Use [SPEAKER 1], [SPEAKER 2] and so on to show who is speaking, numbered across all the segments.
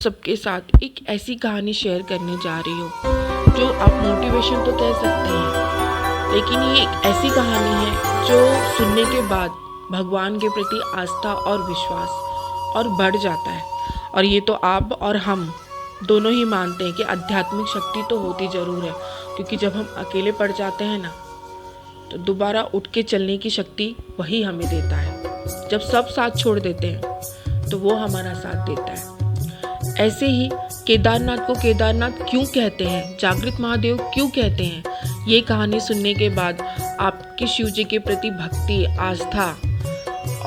[SPEAKER 1] सबके साथ एक ऐसी कहानी शेयर करने जा रही हूँ जो आप मोटिवेशन तो कह सकते हैं, लेकिन ये एक ऐसी कहानी है जो सुनने के बाद भगवान के प्रति आस्था और विश्वास और बढ़ जाता है। और ये तो आप और हम दोनों ही मानते हैं कि आध्यात्मिक शक्ति तो होती ज़रूर है, क्योंकि जब हम अकेले पड़ जाते हैं ना, तो दोबारा उठ के चलने की शक्ति वही हमें देता है। जब सब साथ छोड़ देते हैं तो वो हमारा साथ देता है। ऐसे ही केदारनाथ को केदारनाथ क्यों कहते हैं, जागृत महादेव क्यों कहते हैं, ये कहानी सुनने के बाद आपके शिव जी के प्रति भक्ति आस्था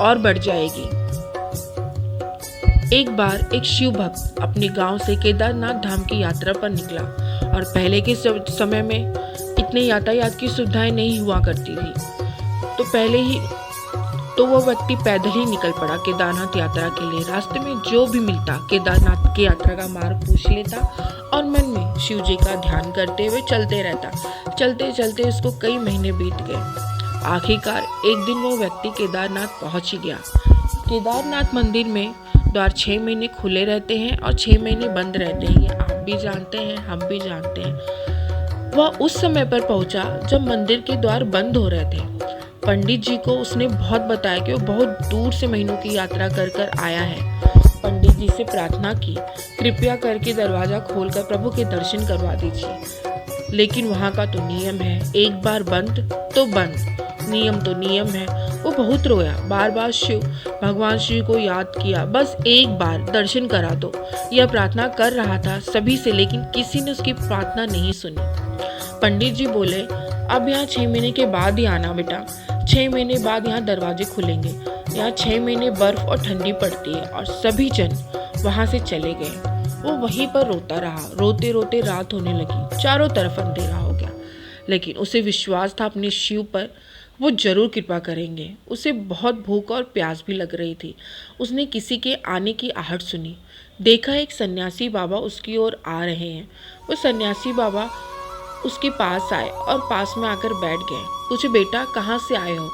[SPEAKER 1] और बढ़ जाएगी। एक बार एक शिव भक्त अपने गांव से केदारनाथ धाम की यात्रा पर निकला, और पहले के समय में इतने यातायात की सुविधाएं नहीं हुआ करती थी, तो वो व्यक्ति पैदल ही निकल पड़ा केदारनाथ यात्रा के लिए। रास्ते में जो भी मिलता केदारनाथ की यात्रा का मार्ग पूछ लेता और मन में शिव जी का ध्यान करते हुए चलते रहता। चलते चलते उसको कई महीने बीत गए। आखिरकार एक दिन वो व्यक्ति केदारनाथ पहुंच ही गया। केदारनाथ मंदिर में द्वार 6 महीने खुले रहते हैं और 6 महीने बंद रहते हैं। ये आप भी जानते हैं, हम भी जानते हैं। वह उस समय पर पहुंचा जब मंदिर के द्वार बंद हो रहे थे। पंडित जी को उसने बहुत बताया कि वो बहुत दूर से महीनों की यात्रा कर आया है। पंडित जी से प्रार्थना की, कृपया करके दरवाजा खोलकर प्रभु के दर्शन करवा दीजिए। लेकिन वहाँ का तो नियम है, एक बार बंद तो बंद, नियम तो नियम है। वो बहुत रोया, बार बार भगवान शिव को याद किया, बस एक बार दर्शन करा दो। यह प्रार्थना कर रहा था सभी से, लेकिन किसी ने उसकी प्रार्थना नहीं सुनी। पंडित जी बोले, अब यहाँ 6 महीने के बाद ही आना बेटा, 6 महीने बाद यहाँ दरवाजे खुलेंगे। यहाँ 6 महीने बर्फ और ठंडी पड़ती है। और सभी जन वहाँ से चले गए। वो वहीं पर रोता रहा। रोते रोते रात होने लगी, चारों तरफ अंधेरा हो गया। लेकिन उसे विश्वास था अपने शिव पर, वो जरूर कृपा करेंगे। उसे बहुत भूख और प्यास भी लग रही थी। उसने किसी के आने की आहट सुनी। देखा एक सन्यासी बाबा उसकी ओर आ रहे हैं। वो सन्यासी बाबा उसके पास आए और पास में आकर बैठ गए। पूछे, बेटा कहाँ से आए हो?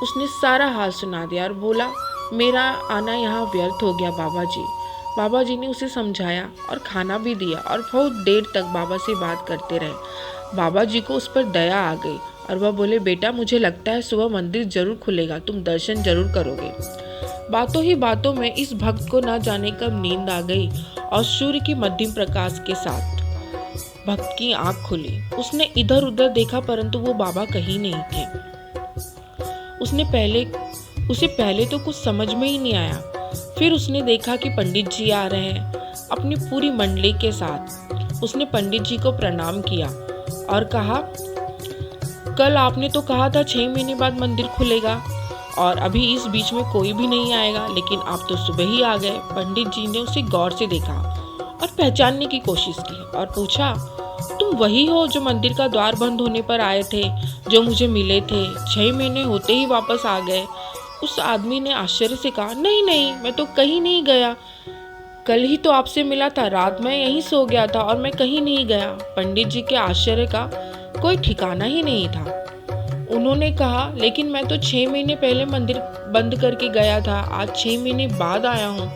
[SPEAKER 1] उसने सारा हाल सुना दिया और बोला, मेरा आना यहाँ व्यर्थ हो गया बाबा जी। बाबा जी ने उसे समझाया और खाना भी दिया और बहुत देर तक बाबा से बात करते रहे। बाबा जी को उस पर दया आ गई और वह बोले, बेटा मुझे लगता है सुबह मंदिर जरूर खुलेगा, तुम दर्शन जरूर करोगे। बातों ही बातों में इस भक्त को न जाने कब नींद आ गई और सूर्य की मध्यम प्रकाश के साथ भक्त की आंख खुली। उसने इधर उधर देखा, परंतु वो बाबा कहीं नहीं थे। उसे पहले तो कुछ समझ में ही नहीं आया। फिर उसने देखा कि पंडित जी आ रहे हैं अपनी पूरी मंडली के साथ। उसने पंडित जी को प्रणाम किया और कहा, कल आपने तो कहा था 6 महीने बाद मंदिर खुलेगा और अभी इस बीच में कोई भी नहीं आएगा, लेकिन आप तो सुबह ही आ गए। पंडित जी ने उसे गौर से देखा और पहचानने की कोशिश की और पूछा, तुम वही हो जो मंदिर का द्वार बंद होने पर आए थे, जो मुझे मिले थे, 6 महीने होते ही वापस आ गए? उस आदमी ने आश्चर्य से कहा, नहीं नहीं, मैं तो कहीं नहीं गया, कल ही तो आपसे मिला था, रात में यहीं सो गया था और मैं कहीं नहीं गया। पंडित जी के आश्चर्य का कोई ठिकाना ही नहीं था। उन्होंने कहा, लेकिन मैं तो 6 महीने पहले मंदिर बंद करके गया था, आज 6 महीने बाद आया हूँ।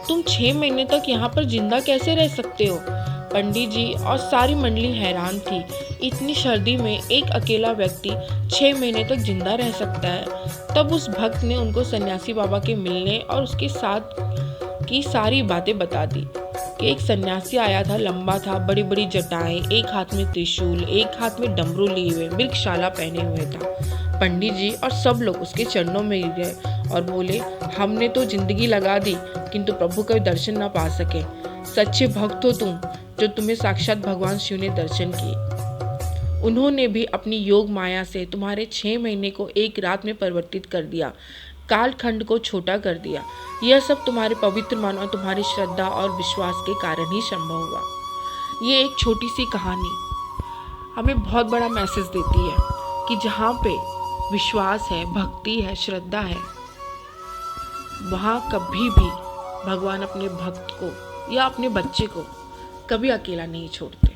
[SPEAKER 1] तुम 6 महीने तक यहाँ पर जिंदा कैसे रह सकते हो? पंडित जी और सारी मंडली हैरान थी। इतनी सर्दी में एक अकेला व्यक्ति 6 महीने तक जिंदा रह सकता है। तब उस भक्त ने उनको सन्यासी बाबा के मिलने और उसके साथ की सारी बातें बता दी कि एक सन्यासी आया था, लंबा था, बड़ी बड़ी जटाएं, एक हाथ में त्रिशूल, एक हाथ में डमरू लिए हुए, मृगशाला पहने हुए था। पंडित जी और सब लोग उसके चरणों में गिर गए और बोले, हमने तो जिंदगी लगा दी किंतु प्रभु के दर्शन न पा सके। सच्चे भक्त हो तुम, जो तुम्हें साक्षात भगवान शिव ने दर्शन किए। उन्होंने भी अपनी योग माया से तुम्हारे 6 महीने को एक रात में परिवर्तित कर दिया, कालखंड को छोटा कर दिया। यह सब तुम्हारे पवित्र मन और तुम्हारी श्रद्धा और विश्वास के कारण ही संभव हुआ। ये एक छोटी सी कहानी हमें बहुत बड़ा मैसेज देती है कि जहाँ पे विश्वास है, भक्ति है, श्रद्धा है, वहाँ कभी भी भगवान अपने भक्त को या अपने बच्चे को कभी अकेला नहीं छोड़ते।